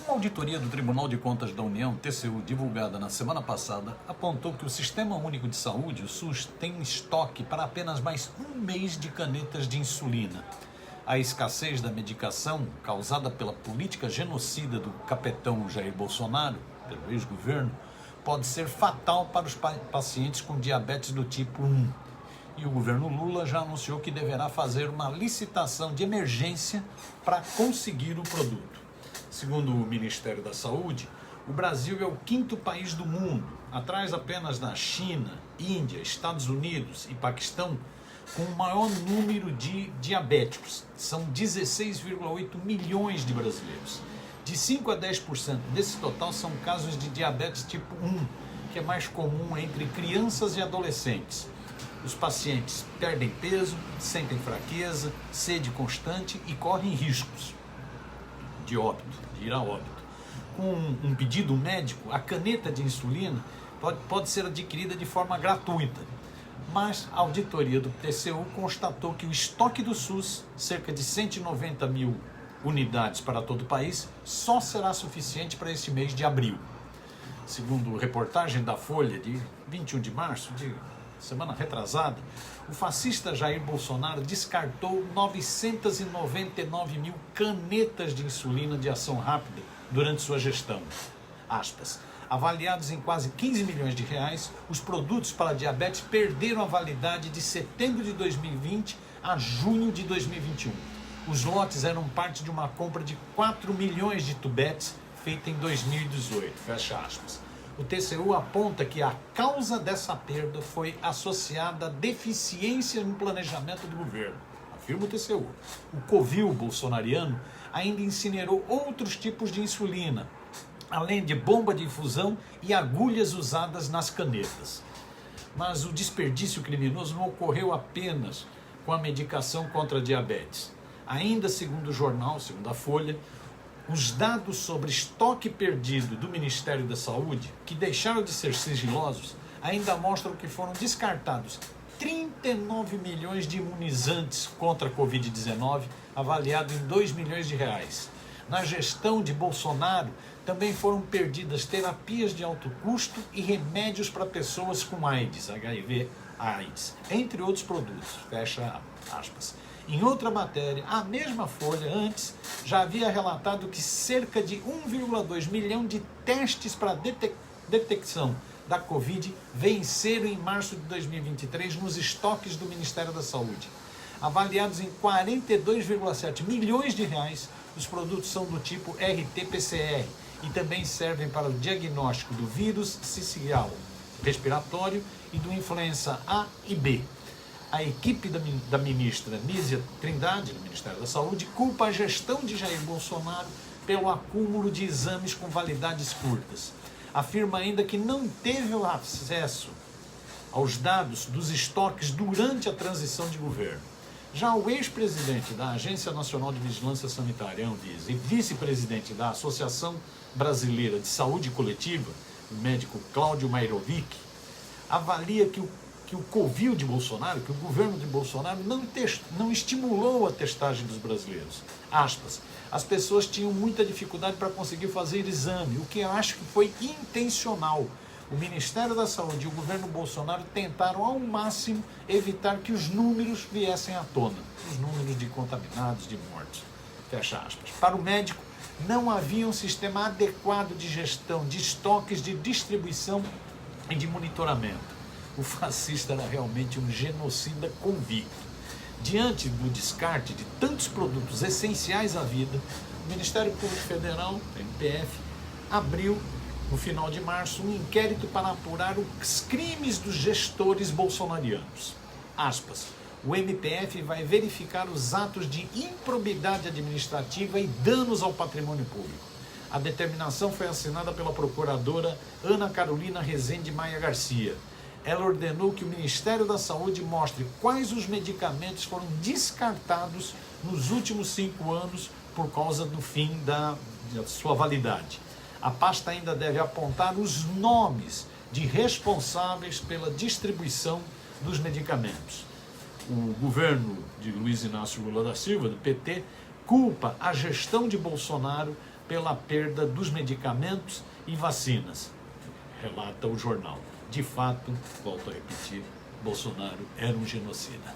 Uma auditoria do Tribunal de Contas da União, TCU, divulgada na semana passada, apontou que o Sistema Único de Saúde, o SUS, tem estoque para apenas mais um mês de canetas de insulina. A escassez da medicação, causada pela política genocida do capetão Jair Bolsonaro, pelo ex-governo, pode ser fatal para os pacientes com diabetes do tipo 1. E o governo Lula já anunciou que deverá fazer uma licitação de emergência para conseguir o produto. Segundo o Ministério da Saúde, o Brasil é o 5º país do mundo, atrás apenas da China, Índia, Estados Unidos e Paquistão, com o maior número de diabéticos. São 16,8 milhões de brasileiros. De 5 a 10% desse total são casos de diabetes tipo 1, que é mais comum entre crianças e adolescentes. Os pacientes perdem peso, sentem fraqueza, sede constante e correm riscos de óbito, de ir a óbito. Com um pedido médico, a caneta de insulina pode ser adquirida de forma gratuita. Mas a auditoria do TCU constatou que o estoque do SUS, cerca de 190 mil unidades para todo o país, só será suficiente para este mês de abril. Segundo reportagem da Folha de 21 de março, de semana retrasada, o fascista Jair Bolsonaro descartou 999 mil canetas de insulina de ação rápida durante sua gestão. Aspas. Avaliados em quase 15 milhões de reais, os produtos para diabetes perderam a validade de setembro de 2020 a junho de 2021. Os lotes eram parte de uma compra de 4 milhões de tubetes feita em 2018. Fecha aspas. O TCU aponta que a causa dessa perda foi associada à deficiência no planejamento do governo. Afirma o TCU. O covil bolsonariano ainda incinerou outros tipos de insulina, além de bomba de infusão e agulhas usadas nas canetas. Mas o desperdício criminoso não ocorreu apenas com a medicação contra a diabetes. Ainda segundo o jornal, segundo a Folha, os dados sobre estoque perdido do Ministério da Saúde, que deixaram de ser sigilosos, ainda mostram que foram descartados 39 milhões de imunizantes contra a Covid-19, avaliado em 2 milhões de reais. Na gestão de Bolsonaro, também foram perdidas terapias de alto custo e remédios para pessoas com AIDS, HIV/AIDS, entre outros produtos. Fecha aspas. Em outra matéria, a mesma Folha antes já havia relatado que cerca de 1,2 milhão de testes para detecção da Covid venceram em março de 2023 nos estoques do Ministério da Saúde. Avaliados em 42,7 milhões de reais, os produtos são do tipo RT-PCR e também servem para o diagnóstico do vírus sincicial respiratório e do influenza A e B. A equipe da ministra Nízia Trindade, do Ministério da Saúde, culpa a gestão de Jair Bolsonaro pelo acúmulo de exames com validades curtas. Afirma ainda que não teve acesso aos dados dos estoques durante a transição de governo. Já o ex-presidente da Agência Nacional de Vigilância Sanitária, Anvisa, e vice-presidente da Associação Brasileira de Saúde Coletiva, o médico Cláudio Mairovic, avalia que o covil de Bolsonaro, que o governo de Bolsonaro não estimulou a testagem dos brasileiros. Aspas. As pessoas tinham muita dificuldade para conseguir fazer exame, o que eu acho que foi intencional. O Ministério da Saúde e o governo Bolsonaro tentaram ao máximo evitar que os números viessem à tona, os números de contaminados, de mortos. Fecha aspas. Para o médico, não havia um sistema adequado de gestão de estoques, de distribuição e de monitoramento. O fascista era realmente um genocida convicto. Diante do descarte de tantos produtos essenciais à vida, o Ministério Público Federal, o MPF, abriu, no final de março, um inquérito para apurar os crimes dos gestores bolsonarianos. Aspas. O MPF vai verificar os atos de improbidade administrativa e danos ao patrimônio público. A determinação foi assinada pela procuradora Ana Carolina Rezende Maia Garcia. Ela ordenou que o Ministério da Saúde mostre quais os medicamentos foram descartados nos últimos 5 anos por causa do fim da sua validade. A pasta ainda deve apontar os nomes de responsáveis pela distribuição dos medicamentos. O governo de Luiz Inácio Lula da Silva, do PT, culpa a gestão de Bolsonaro pela perda dos medicamentos e vacinas. Relata o jornal. De fato, volto a repetir, Bolsonaro era um genocida.